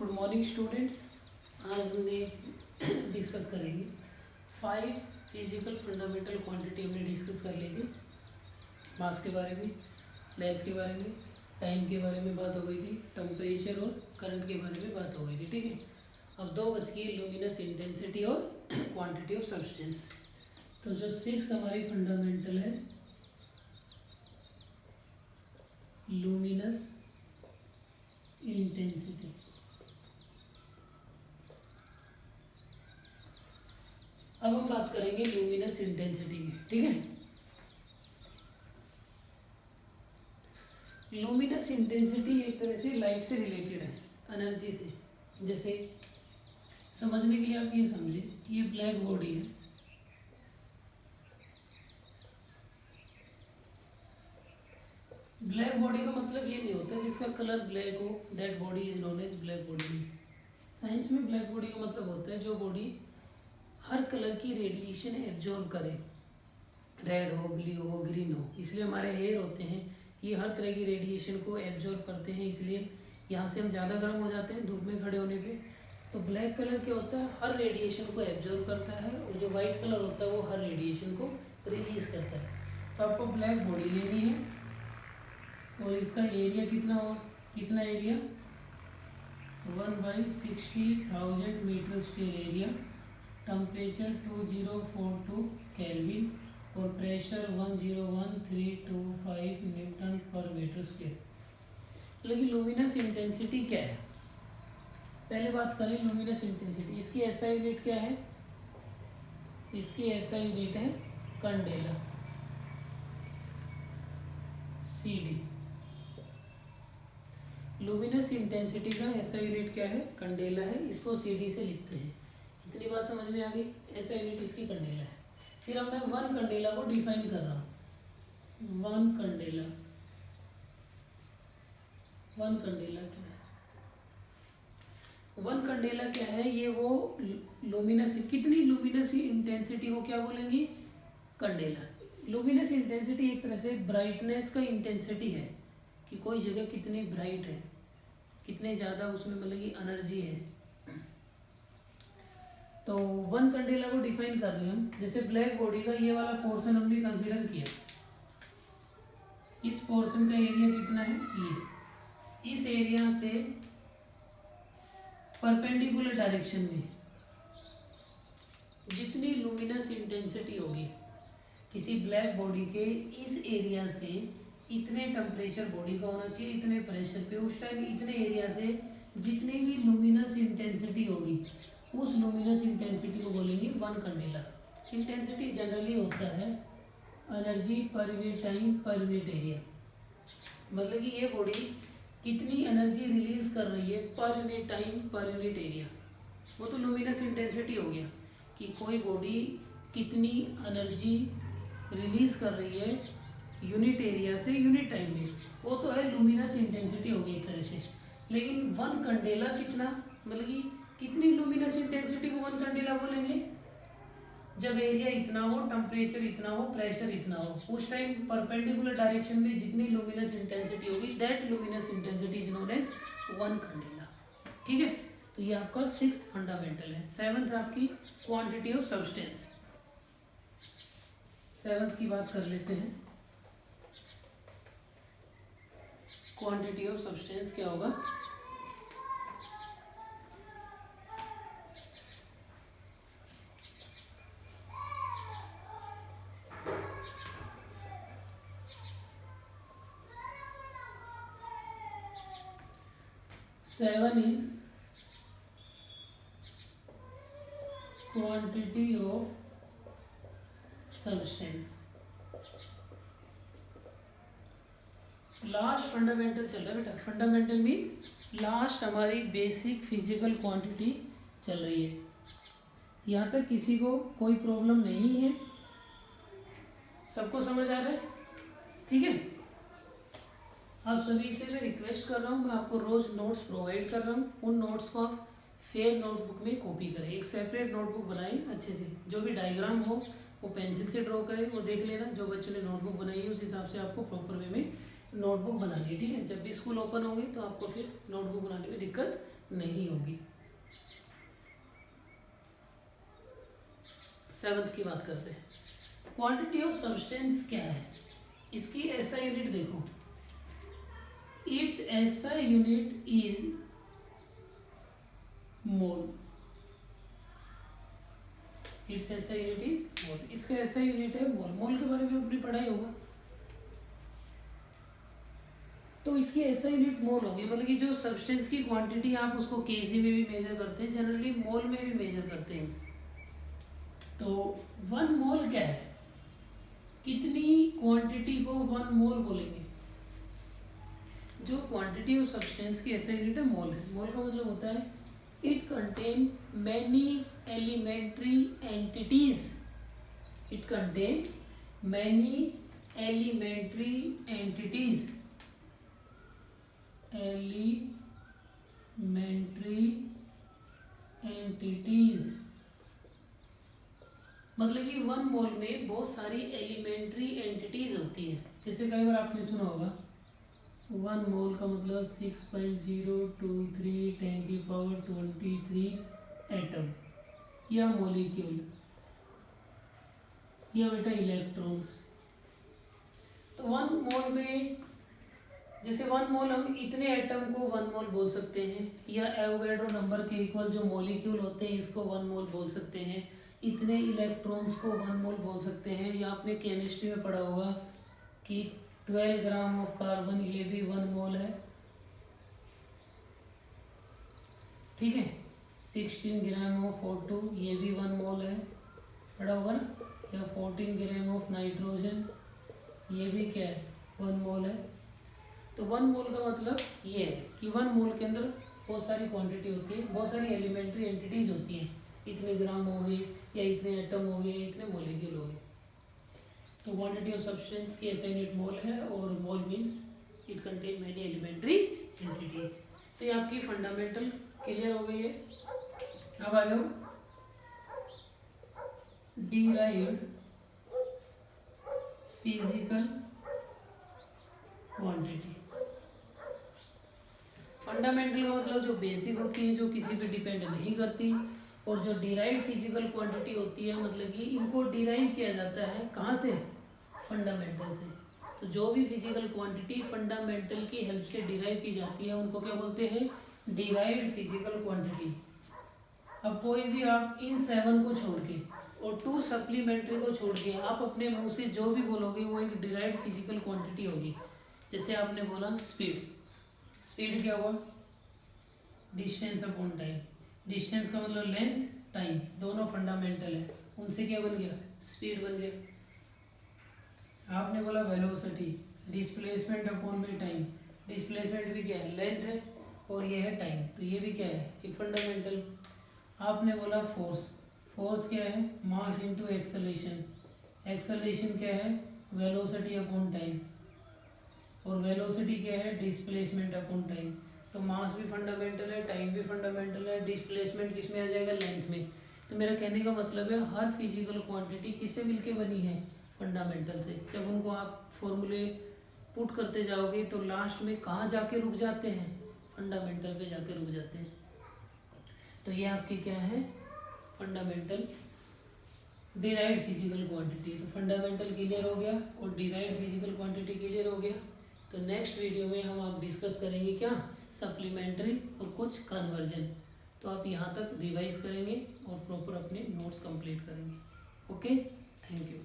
Good morning students. आज हमने discuss करेंगे 5 फिजिकल फंडामेंटल क्वांटिटी। हमने डिस्कस कर ली थी। मास के बारे में, लेंथ के बारे में, टाइम के बारे में बात हो गई थी, टेम्परेचर और करंट के बारे में बात हो गई थी। ठीक है, अब 2 बच गई, लुमिनस इंटेंसिटी और क्वांटिटी ऑफ सब्सटेंस। तो जो 6 हमारी फंडामेंटल है, लुमिनस इंटेंसिटी। अब हम बात करेंगे लुमिनस इंटेंसिटी की। ठीक है, लुमिनस इंटेंसिटी एक तरह से लाइट से रिलेटेड है, एनर्जी से। जैसे समझने के लिए आप ये समझे कि ये ब्लैक बॉडी है, ब्लैक बॉडी का मतलब ये नहीं होता जिसका कलर ब्लैक हो, that body is known as black body. Science में ब्लैक बॉडी का मतलब होता है जो बॉडी हर कलर की रेडिएशन एब्जॉर्ब करे, रेड हो, ब्लू हो, ग्रीन हो। इसलिए हमारे हेयर होते हैं, ये हर तरह की रेडिएशन को एब्जॉर्ब करते हैं। इसलिए यहाँ से हम ज़्यादा गर्म हो जाते हैं धूप में खड़े होने पे। तो ब्लैक कलर क्या होता है, हर रेडिएशन को एब्जॉर्ब करता है, और जो वाइट कलर होता है वो हर रेडिएशन को रिलीज करता है। तो आपको ब्लैक बॉडी लेनी है और इसका एरिया कितना हो, कितना area 1/60,000 metre square area, temperature 2042 kelvin और प्रेशर 101,325 न्यूटन पर मीटर स्क्वायर। लेकिन लुमिनस इंटेंसिटी क्या है, पहले बात करें लुमिनस इंटेंसिटी। इसकी एसआई यूनिट क्या है, इसकी एसआई यूनिट है कैंडेला, CD। लुमिनस इंटेंसिटी का एसआई यूनिट क्या है, कैंडेला है, इसको CD से लिखते हैं। इतनी बात समझ में आ गई, एसआई यूनिट इसकी कैंडेला है। फिर अब मैं 1 कैंडेला को डिफाइन कर रहा हूँ। 1 कैंडेला, 1 कैंडेला क्या है, 1 कैंडेला क्या है, ये वो लुमिनस, कितनी लुमिनस इंटेंसिटी को क्या बोलेंगे, कैंडेला। लुमिनस इंटेंसिटी एक तरह से ब्राइटनेस का इंटेंसिटी है कि कोई जगह कितनी ब्राइट है, कितने ज़्यादा उसमें मतलब कि एनर्जी है। तो 1 कैंडेला को डिफाइन कर रहे हैं हम। जैसे ब्लैक बॉडी का ये वाला पोर्शन हमने कंसीडर किया, इस पोर्शन का एरिया कितना है, ये इस एरिया से परपेंडिकुलर डायरेक्शन में जितनी लुमिनस इंटेंसिटी होगी किसी ब्लैक बॉडी के, इस एरिया से इतने टेम्परेचर बॉडी का होना चाहिए, इतने प्रेशर पे, उस टाइम इतने एरिया से जितनी भी लुमिनस इंटेंसिटी होगी उस लुमिनस इंटेंसिटी को बोलेंगे 1 कैंडेला। इंटेंसिटी जनरली होता है energy per unit time per unit area, मतलब कि ये बॉडी कितनी एनर्जी रिलीज कर रही है per unit time per unit area, वो तो लुमिनस इंटेंसिटी हो गया कि कोई बॉडी कितनी एनर्जी रिलीज कर रही है यूनिट एरिया से यूनिट टाइम में, वो तो है लुमिनस इंटेंसिटी हो गई एक तरह से। लेकिन 1 कैंडेला कितना, मतलब कि कितनी लुमिनस इंटेंसिटी को 1 कैंडेला बोलेंगे, जब एरिया इतना हो, टेम्परेचर इतना हो, प्रेशर इतना हो, उस टाइम परपेंडिकुलर डायरेक्शन में जितनी लुमिनस इंटेंसिटी होगी, that luminous intensity is known as 1 candela. ठीक है, तो ये आपका 6th फंडामेंटल है। 7th आपकी क्वांटिटी ऑफ सब्सटेंस। 7th की बात कर लेते हैं। क्वांटिटी ऑफ सब्सटेंस क्या होगा, seven is quantity of substance. Last fundamental चल रहा है बेटा, फंडामेंटल मीन्स लास्ट हमारी बेसिक फिजिकल क्वांटिटी चल रही है। यहाँ तक किसी को कोई प्रॉब्लम नहीं है, सबको समझ आ रहा है, ठीक है। आप सभी से मैं रिक्वेस्ट कर रहा हूँ, मैं आपको रोज़ नोट्स प्रोवाइड कर रहा हूँ, उन नोट्स को आप फेयर नोटबुक में कॉपी करें, एक सेपरेट नोटबुक बनाएं अच्छे से। जो भी डायग्राम हो वो पेंसिल से ड्रॉ करें, वो देख लेना, जो बच्चों ने नोटबुक बनाई है उस हिसाब से आपको प्रॉपर वे में नोटबुक बनानी है, ठीक है। जब भी स्कूल ओपन होंगे तो आपको फिर नोटबुक बनाने में दिक्कत नहीं होगी। 7th की बात करते हैं। क्वांटिटी ऑफ सब्सटेंस क्या है, इसकी SI यूनिट देखो, it's SI unit is mole. It's SI unit is mole, इसका SI यूनिट है मोल। मोल के बारे में अपनी पढ़ाई होगा, तो इसकी SI यूनिट मोल होगी। मतलब कि जो सब्सटेंस की क्वांटिटी आप उसको केजी में भी मेजर करते हैं, जनरली मोल में भी मेजर करते हैं। तो 1 मोल क्या है, कितनी क्वांटिटी को 1 मोल बोलेंगे। जो क्वांटिटी ऑफ सब्सटेंस की SI यूनिट है मोल है। मोल का मतलब होता है it contain many elementary entities. It contain many elementary entities. Elementary entities मतलब कि 1 मोल में बहुत सारी एलिमेंट्री एंटिटीज होती है। जैसे कई बार आपने सुना होगा 1 मोल का मतलब 6.023 10⁻23 एटम या मॉलिक्यूल या बेटा इलेक्ट्रॉन्स। तो 1 मोल में, जैसे 1 मोल हम इतने एटम को 1 मोल बोल सकते हैं, या एवोगैड्रो नंबर के इक्वल जो मॉलिक्यूल होते हैं इसको 1 मोल बोल सकते हैं, इतने इलेक्ट्रॉन्स को 1 मोल बोल सकते हैं। या आपने केमिस्ट्री में पढ़ा होगा कि 12 ग्राम ऑफ कार्बन, ये भी 1 मोल है, ठीक है। 16 ग्राम ऑफ O2, ये भी 1 मोल है, पढ़ा होगा ना। या 14 ग्राम ऑफ नाइट्रोजन, ये भी क्या है, 1 मोल है। तो 1 मोल का मतलब ये है कि 1 मोल के अंदर बहुत सारी क्वांटिटी होती है, बहुत सारी एलिमेंट्री एंटिटीज होती हैं। इतने ग्राम हो गए, या इतने एटम हो गए, इतने मॉलिक्यूल हो गए। तो क्वांटिटी ऑफ सब्सटेंस की SI यूनिट मोल है, और mole means it contain many elementary entities. तो ये आपकी फंडामेंटल क्लियर हो गई है। अब आ जाओ डिराइव्ड फिजिकल क्वांटिटी। फंडामेंटल का मतलब जो बेसिक होती है, जो किसी पे डिपेंड नहीं करती, और जो डिराइव्ड फिजिकल क्वांटिटी होती है मतलब कि इनको डिराइव किया जाता है कहाँ से, फंडामेंटल से। तो जो भी फिजिकल क्वांटिटी फंडामेंटल की हेल्प से डिराइव की जाती है उनको क्या बोलते हैं, डिराइव्ड फिजिकल क्वांटिटी। अब कोई भी आप इन 7 को छोड़ के और 2 सप्लीमेंट्री को छोड़ के आप अपने मुंह से जो भी बोलोगे वो एक डिराइव्ड फिजिकल क्वांटिटी होगी। जैसे आपने बोला स्पीड, स्पीड क्या हुआ, डिस्टेंस अपॉन टाइम। डिस्टेंस का मतलब लेंथ, टाइम, दोनों फंडामेंटल है, उनसे क्या बन गया, स्पीड बन गया। आपने बोला वेलोसिटी, डिस्प्लेसमेंट अपॉन में टाइम। डिस्प्लेसमेंट भी क्या है, लेंथ है, और ये है टाइम, तो ये भी क्या है, एक फंडामेंटल। आपने बोला फोर्स, फोर्स क्या है, मास इनटू एक्सेलरेशन। एक्सेलरेशन क्या है, वेलोसिटी अपॉन टाइम, और वेलोसिटी क्या है, डिस्प्लेसमेंट अपॉन टाइम। तो मास भी फंडामेंटल है, टाइम भी फंडामेंटल है, डिस्प्लेसमेंट किस में आ जाएगा, लेंथ में। तो मेरा कहने का मतलब है हर फिजिकल क्वांटिटी किससे मिलके बनी है, फंडामेंटल से। जब उनको आप फॉर्मूले पुट करते जाओगे तो लास्ट में कहाँ जाके रुक जाते हैं, फंडामेंटल पे जाके रुक जाते हैं। तो ये आपके क्या है, फंडामेंटल डिराइव्ड फिजिकल क्वांटिटी। तो फंडामेंटल क्लियर हो गया और डिराइव्ड फिजिकल क्वांटिटी क्लियर हो गया। तो नेक्स्ट वीडियो में हम आप डिस्कस करेंगे क्या, सप्लीमेंट्री और कुछ कन्वर्जन। तो आप यहाँ तक रिवाइज करेंगे और प्रॉपर अपने नोट्स कंप्लीट करेंगे। Okay, thank you.